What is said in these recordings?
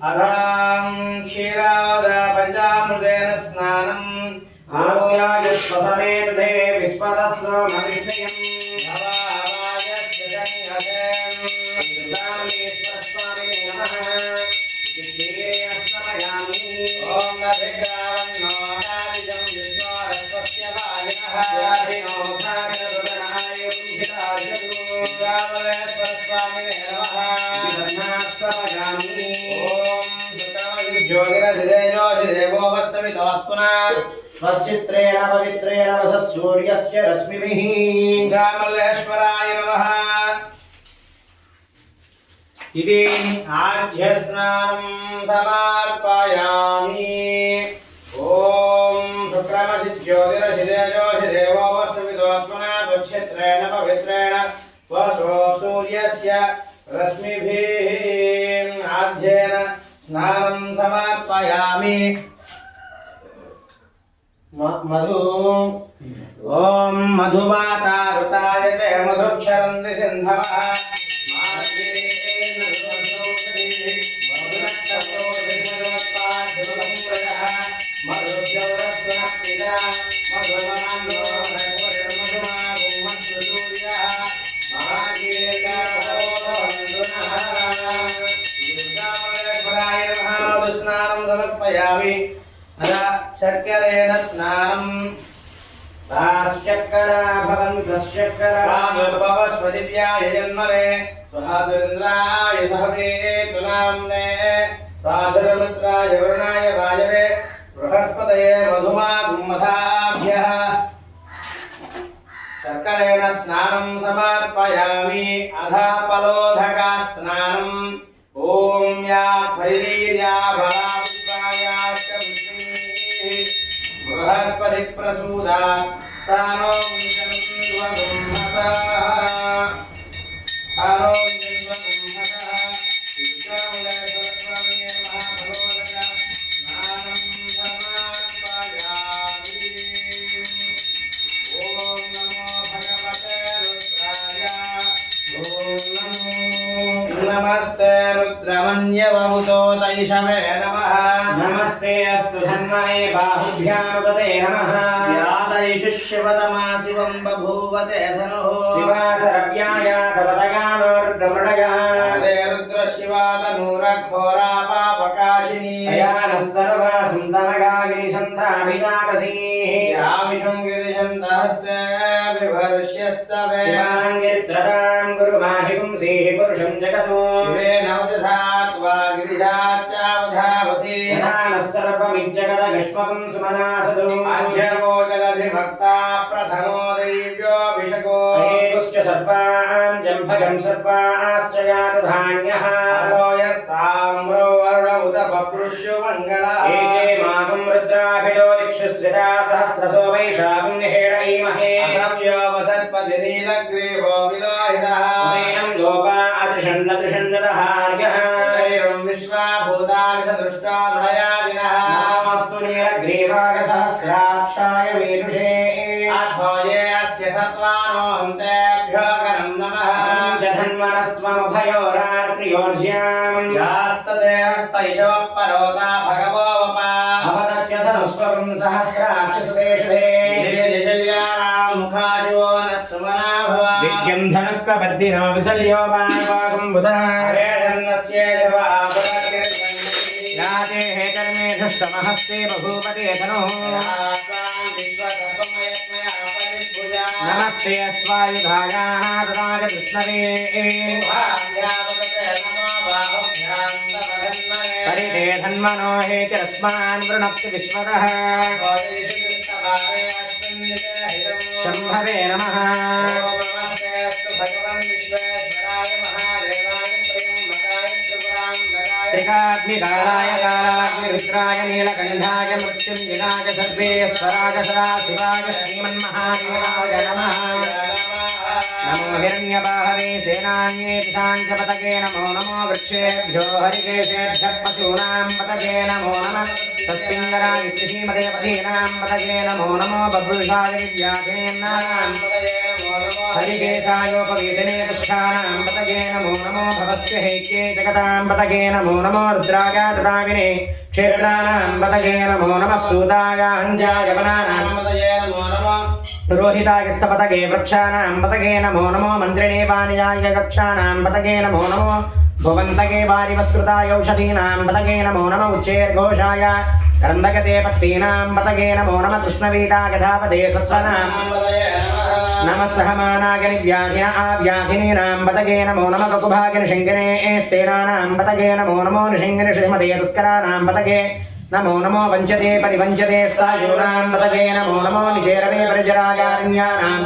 अधाम क्षीरादा पंचामृतेन स्नानम आरोग्याय स्वसमेते विस्पतस्व मविष्यं भवाय सजन्यते दामेश्वर स्वामी नमः जितेयस्तमयामि ओम नभिग्रावन्नो नादिजं विश्वारस्वस्य वायनः याभिनो भागवतनाय पुंसिताजतु रामलेश्वर स्वामी नमः जितनास्तमयामि स्वचित्रेण पवित्रेण वसः सूर्यस्य रश्मिभिः रामलेश्वराय नमः। इति आद्यस्नानं समर्पयामि। ॐ शुक्रमसिज्योतिरसिदेवो वसवितोऽत्मना स्वचित्रेण पवित्रेण वसो सूर्यस्य रश्मिभिः आद्येन स्नानं समर्पयामि। मधु ओम मधुवातारुताय च मधुक्षरन्ति सिन्धवः शर्करेण स्नानं भास्चक्करा भवन्तश्चक्करा भवस्पतित्याय जन्मने स्वाहादुरिन्द्राय सहवे तुनाम्ने स्वाधुरमित्राय वरुणाय वायवे बृहस्पतये मधुमागुम्मधाभ्यः शर्करेण स्नानं समर्पयामि। अधा पलोधका स्नानम् ॐ या भैर्या बृहस्पति प्रसूदा सानो नमस्ते रुद्रमन्यवमुतो तैषवे नमः। नमस्ते अस्तु धन्मये बाहुभ्यामुदते नमः। यादैषु शिवतमा शिवं बभूवते धनुः शिवासरव्याया कवतगानोर्ब्रह्मणगः हरे रुद्र शिवातनूरघोरा पापकाशिनी अयानस्तर्वा सुन्दरगा गिरिशन्ताभिजाकसीः यामिषं गिरिशन्तहस्ते बिभर्ष्यस्तवे शिवाङ्गिरिद्रतां गुरुमाहि पुंसीः पुरुषं जगतो शिवेन वचसा त्वा गिरिजाच्चावधावसि यथानः सर्वमिज्जगदगष्मकं सुमनासदो आद्यवोचदधिभक्ता प्रथमो दैव्योऽभिषको हेतुश्च सर्वान् जम्भगं सर्वाश्च यातु धान्यः असो यस्ताम्रो वरुणौत बभ्रुष्यो मङ्गलः एचे मागं रुद्राभितो दिक्षु श्रिता सहस्रसो वैशाखं निहेड ईमहे असव्यो वसत्पतिनीलग्रीवो विलोहितः उदयनं लोका अतिषण्णतिषण्णतहार्यः एवं विश्वाभूतानि सदृष्टा दयादिनः नमस्तु नीलग्रीवागसहस्राक्षाय वीरुषे अथो ये अस्य सत्त्वानो हन्तेभ्यो करं नमः जधन्वनस्त्वमुभयोरात्रियोर्ज्यां यास्तते हस्तैषवः परोता भगवो वपा अवदत्यधनुष्वं सहस्राक्षसुदेशुधे नीलशल्यानां मुखाशिवो नः सुमना भव दिव्यं धनुक्कवर्धिनो विसल्यो मानवागं बुधा हरे धन्नस्य याते हे कर्मे धुष्टमहस्ते बभूपते धनुः नमस्ते अस्वायुधायाः तदाय विष्णवे परिते धन्मनो हे च रस्मान् वृणक्ति विश्वतः शम्भवे नमः त्रिकाग्निकालाय कालाग्निरुद्राय नीलकण्ठाय मृत्युञ्जयाय मृत्युञ्जयाय सर्वेश्वराय सदाशिवाय श्रीमन्महादेवाय नमः नमो हिरण्यबाहवे सेनान्ये पिशाञ्चपतये नमो नमो वृक्षेभ्यो हरिकेशेभ्यः पशूनां पतये नमो नमः तस्मिन्नराय श्रीमते पतीनां पतये नमो नमो बभ्रुषाय विद्याधिनेन्नानां हरिकेशायोपवीतिने पुष्पाणां पतये नमो नमो भवस्य हैत्ये जगतां पतये नमो नमो रुद्राय तदाविने क्षेत्राणां पतये नमो नमः सूताय अञ्जाय वनानां पतये नमो नमः रोहिताय स्तपतये वृक्षाणां पतये नमो नमो मन्त्रिणे पानियाय कक्षाणां पतये नमो नमो भुवन्तके वारिवस्कृताय औषधीनां पतये नमो नमः उच्चैर्घोषाय करन्दगते पत्तीनां पतये नमो नमः कृष्णवीताय धापदे सत्स्वनां नमः सहमानाय निव्याधिन आव्याधिनीनां पतये नमो नमः ककुभागिन शङ्किने स्तेनानां पतये नमो नमो निषङ्गिन श्रीमते दुष्कराणां पतये नमो नमो वञ्चते परिवञ्चते स्थायूनां पतये नमो नमो निशेरवे परिजरागारण्यानां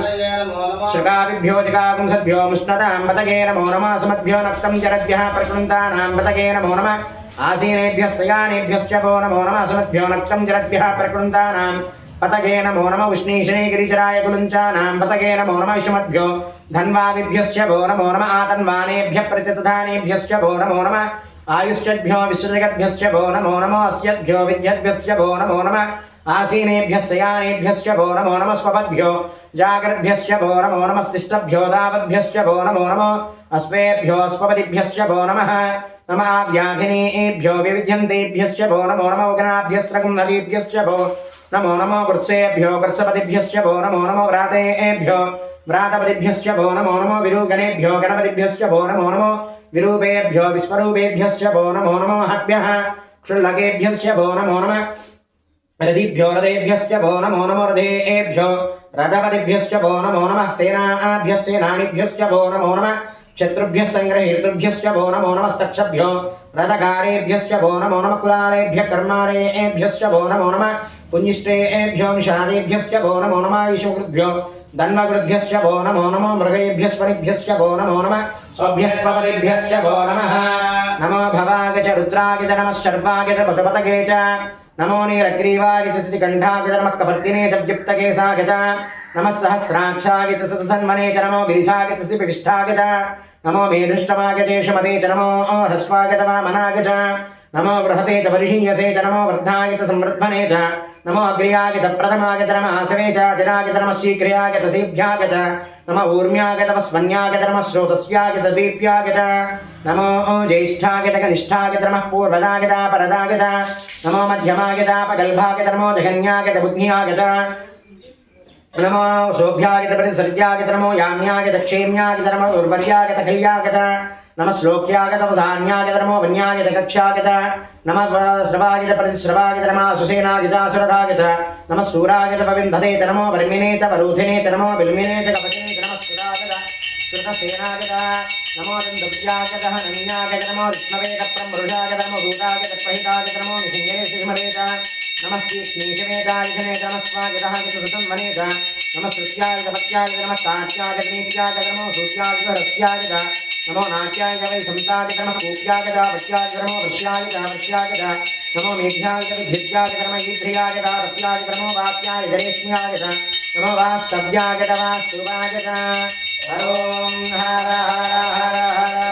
श्रुकाभिभ्यो जगाकुंसद्भ्यो मुष्णतां पतये नमो नमः सुमद्भ्यो नक्तं जरद्भ्यः प्रकृन्तानां पतये नमो नमः आसीनेभ्यः शयानेभ्यश्च वो नमो नमः सुमद्भ्यो नक्तं जरद्भ्यः प्रकृन्तानां पतये नमो नमः उष्णीषणे गिरिचराय कुलुञ्चानां पतये नमो नमः इषुमद्भ्यो धन्वाविभ्यश्च वो नमो नमः आतन्वानेभ्यः प्रतितधानेभ्यश्च वो नमो नमः आयुश्चभ्यो विश्वजगद्भ्यश्च वो नमो नमो अस्यद्भ्यो विद्यद्भ्यश्च वो नमो नमः आसीनेभ्यः शयानेभ्यश्च वो नमो नमः स्वपद्भ्यो जागृद्भ्यश्च वो नमो नमः स्तिष्ठभ्यो दावद्भ्यश्च वो नमो नमो अस्वेभ्यो स्वपदिभ्यश्च वो नमः नमः व्याधिनेभ्यो विविध्यन्तेभ्यश्च वो नमो नमो गणाभ्यस्त्रकुम्भीभ्यश्च वो नमो नमो कृत्सेभ्यो कृत्सपतिभ्यश्च वो नमो नमो व्रातेभ्यो व्रातपतिभ्यश्च वो नमो नमो विरूगणेभ्यो गणपतिभ्यश्च वो नमो नमो विरूपेभ्यो विश्वरूपेभ्यश्च वो नमो नमो महद्भ्यः क्षुल्लकेभ्यश्च वो नमो नमः रथिभ्यो रथेभ्यश्च वो नमो नमो रथेभ्यो रथपतिभ्यश्च वो नमो नमः सेनाभ्यः सेनानिभ्यश्च वो नमो नमः शत्रुभ्यः संग्रहेतृभ्यश्च वो नमो नमस्तक्षभ्यो रथकारेभ्यश्च वो नमो नमः कुलालेभ्यः कर्मारेभ्यश्च वो नमो नमः पुञ्जिष्टेभ्यो निषादेभ्यश्च वो नमो नमः ईशुकृभ्यो धन्वकृभ्यश्च वो नमो नमो मृगेभ्यस्वनिभ्यश्च वो नमो नमः स्वभ्यस्वपतिभ्यश्च वो नमः नमो भवाय च रुद्राय च नमः शर्वाय च पशुपतये च नमो नीलग्रीवाय च स्थितिकण्ठाय च नमः कपर्दिने च वियुक्तकेशाय च नमः सहस्राक्षाय च सतधन्वने च नमो गिरिशाय च श्रीविष्ठाय च नमो मेढुष्टमाय च शमते च नमो ह्रस्वाय च वामनाय च नमो बृहते च वर्षीयसे च नमो वृद्धाय च संवृद्धने च नमो अग्र्याय च प्रथमाय च नमः आसवे च जराय च नमः शीघ्र्याय च सेभ्याय च नमो ऊर्म्याय च वस्वन्याय च नमः स्रोतस्याय च दीप्याय च नमो ज्येष्ठाय च कनिष्ठाय च नमः पूर्वजाय च परदाय च नमो मध्यमाय च पगल्भाय च नमो जघन्याय च बुद्ध्याय च नमो शोभ्याय च प्रतिसर्व्याय च नमो याम्याय च क्षेम्याय च नमो उर्वर्याय च खल्याय च नमः श्लोक्याय च वधान्याय च नमो वन्याय च कक्षाय च नमः श्रवाय च प्रतिश्रवाय च नमः सुसेनाय च सुरथाय च नमः सूराय च पविन्धते च नमो वर्मिने च वरूधिने च नमो बिल्मिने च कवचिने च नमः सुराय च श्रुतसेनाय च नमो दन्दव्याय च हनन्याय च नमो विष्णवे च ब्रह्मरुषाय च नमो भूताय च प्रहिताय च नमो निषिङ्गे शिष्मवे च नमः श्रीष्णीशवे च आयुधने च नमः स्वागतः च सुतन्वने च नमः सृत्याय च पत्याय च नमः ताट्याय च नीत्याय च नमो सूत्याय च रस्याय च नमो नाट्याय च वै संताय च नमः कूप्याय च वृष्याय च नमो वृष्याय च वृष्याय च नमो मेघ्याय च विद्याय च नमः ईध्र्याय च रस्याय च नमो वाक्याय च रेष्म्याय च नमो वास्तव्याय च वास्तुवाय च हरों हर हर हर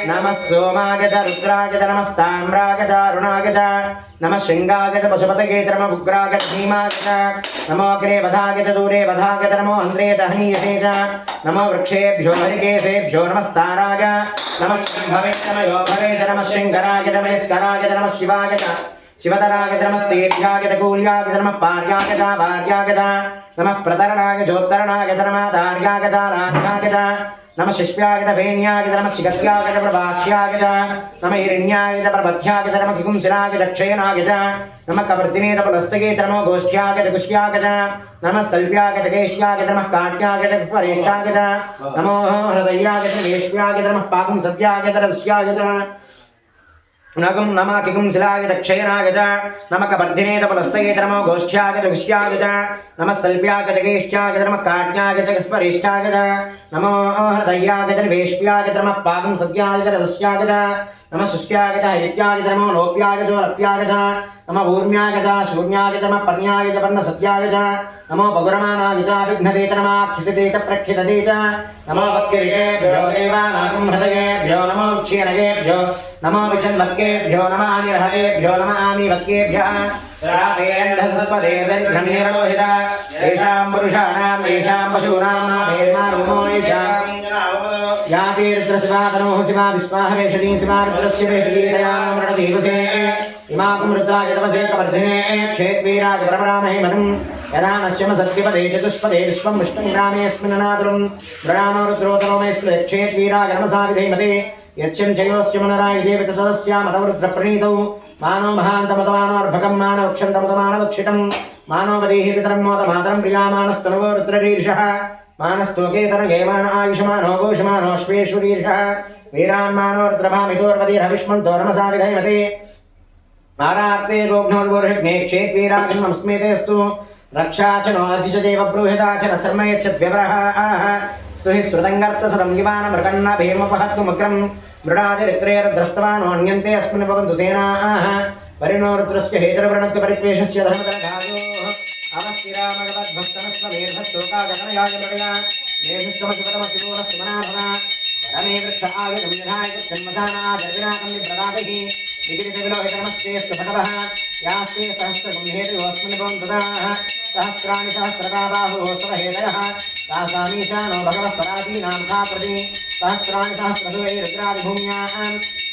नमः सोमाय च रुद्राय च नमस्ताम्राय च अरुणाय च नमः शृङ्गाय च पशुपतये च नमः उग्राय च भीमाय च नमो अग्रे वधाय च दूरे वधाय च नमो अन्ध्रे च हनीयसे च नमो वृक्षेभ्यो हरिकेशेभ्यो नमस्ताराय नमः शम्भवे च नमो भवे च नमः शङ्कराय च महेश्वराय च नमः शिवाय च शिवतराय च नमस्तेभ्याय च कूल्याय च नमः पार्याय च वार्याय च नमः प्रतरणाय चोत्तरणाय च नमः धार्याय च लाढ्याय च नमः शिष्याय च फेन्याय च नमः शिखत्याय च प्रभाक्ष्याय च नमः हिरण्याय च प्रपथ्याय च नमः किकुंसिनाय च क्षयनाय च नमः कवर्तिने च पुलस्तके च नमो गोष्ठ्याय च कुश्याय च नमः स्थल्प्याय च केश्याय च नमः काट्याय च वरिष्ठाय च नमो हृदयाय च वेश्याय च नमः पाकुंसव्याय च रस्याय च नगं नमः किकुंसिलाय च क्षयनाय च नमः कवर्धिने च पुलस्तके च नमो गोष्ठ्याय च कुश्याय च नमः स्थल्प्याय च केश्याय च नमः काट्याय च वरिष्ठाय च नमो हृदयागत निवेश्यागत नमः पादं सत्यागत रस्यागत नमः सुस्यागत हैत्यागत नमो लोप्यागत लप्यागत नमः ऊर्म्यागत शून्यागत नमः पर्यागत पर्ण सत्यागत नमो पगुरमानागत विघ्नदेत नमः क्षितदेत प्रक्षितदेत नमो वक्यरिकेभ्यो देवानां हृदयेभ्यो नमो क्षीणकेभ्यो नमो विचन्वत्केभ्यो नमः निरहतेभ्यो नमः आमिवत्केभ्यः रामेन्द्रसस्पदे दरिद्रमीरलोहित येषां पुरुषाणां येषां पशूनां नामेर्मारुमो या तीर्द्रशिवातनोः शिवा विस्माह वेषती शिवा रुद्रस्य वेषती दयां मृणदिवसे इमाकुं रुद्राय तपसे कवर्धिने क्षेत्वीराय प्रवरामहे मनुं यदा नश्यम सत्यपदे चतुष्पदे विश्वं विष्णुं ग्रामेऽस्मिन्नादुरं मृणानो रुद्रोतनो मे क्षेत्वीराय नमसा विधेमते यच्चं चयोस्य मनरायुधेव ततस्यामतवरुद्रप्रणीतौ मानो महान्तमतमानोर्भकं मानवक्षन्तमतमानवक्षितं मानोपदेहि पितरं मोदमातरं प्रियामानस्तनुवो रुद्ररीर्षः मानस्तोकेतनये मान आयुषमानो घोषमानोऽश्वेश्वरीर्षः वीरान्मानो रुद्रभामितोर्वतीर्हविष्मन्तो नमसा विधेमते आरार्ते गोघ्नोर्वोर्हिग्ने क्षेत्वीराजन्मं स्मेतेस्तु रक्षा च नो अधिचदेव ब्रूहिता च न शर्म यच्छद्व्यवरः सुहि श्रुतङ्गर्तसदं युवानमृगन्न भीमपहत्तुमुग्रं मृडादिरित्रेर्द्रस्तवानोऽन्यन्ते अस्मिन् भवन्तु सेनाः परिणो रुद्रस्य हेतुर्वृणत्व परित्वेषस्य धर्मकरधायोः अवस्थिरामगवद्भक्तनस्वमेधस्तोकागगनयाय मृगया मेधुष्कमशिवतमशिवोनस्मनाभवा रमे वृक्ष आयुधं निधाय जन्मदानादर्विनाकं विप्रदाभिः विगिरितविलोहितनमस्तेऽस्तु भगवः यास्ते सहस्रगुंहेतुः भवन्तुदाः सहस्राणि सहस्रता बाहुः स्वहेतयः तासामीशानो भगवः परादीनां खाप्रति सहस्राणि सहस्रदुवै रुद्रादिभूम्याः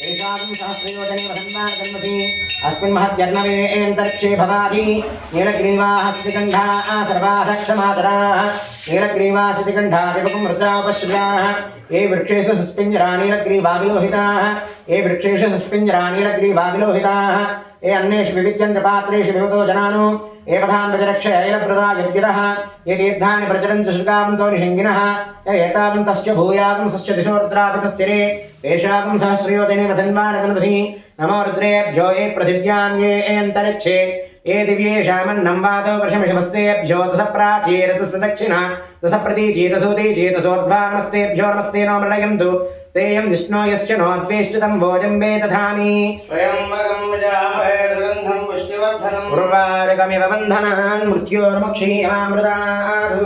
तेषां सहस्रयोजने वसन्तान् अस्मिन् महत्यर्णवेऽन्तरिक्षे भवाधि नीलग्रीवाः स्थितिकण्ठाः सर्वाधक्षमातराः नीलग्रीवाः स्थितिकण्ठाः विभुं रुद्रापश्रिताः ये वृक्षेषु सुस्पिञ्जरा नीलग्रीवा विलोहिताः ये वृक्षेषु सुस्पिञ्जरा नीलग्रीवा विलोहिताः ये अन्येषु विविद्यन्ते पात्रेषु विभूतो जनानो ये पथां प्रजरक्षय ऐलप्रदा यद्विदः ये तीर्थानि प्रचरन्ति शुकावन्तो निषङ्गिनः य एतावन्तस्य भूयागं सस्य दिशोरुद्रापितस्थिरे तेषागं सहस्रयोजने वधन्वानतन्वसि नमो रुद्रेभ्यो ये पृथिव्यां ये अन्तरिक्षे ये दिव्येषामन्नं वातो वृषमिषमस्तेभ्यो दश प्राचीरतस दक्षिणा दश प्रतीचीतसोतीचीतसोर्ध्वा नमस्तेभ्यो नमस्ते नो मृणयन्तु तेयं विष्णो यस्य नो द्वेष्टितं भोजं वे दधामि त्र्यम्बकं यजामहे सुगन्धं पुष्टिवर्धनम् उर्वारुकमिव बन्धनान् मृत्योर्मुक्षीयमामृतात्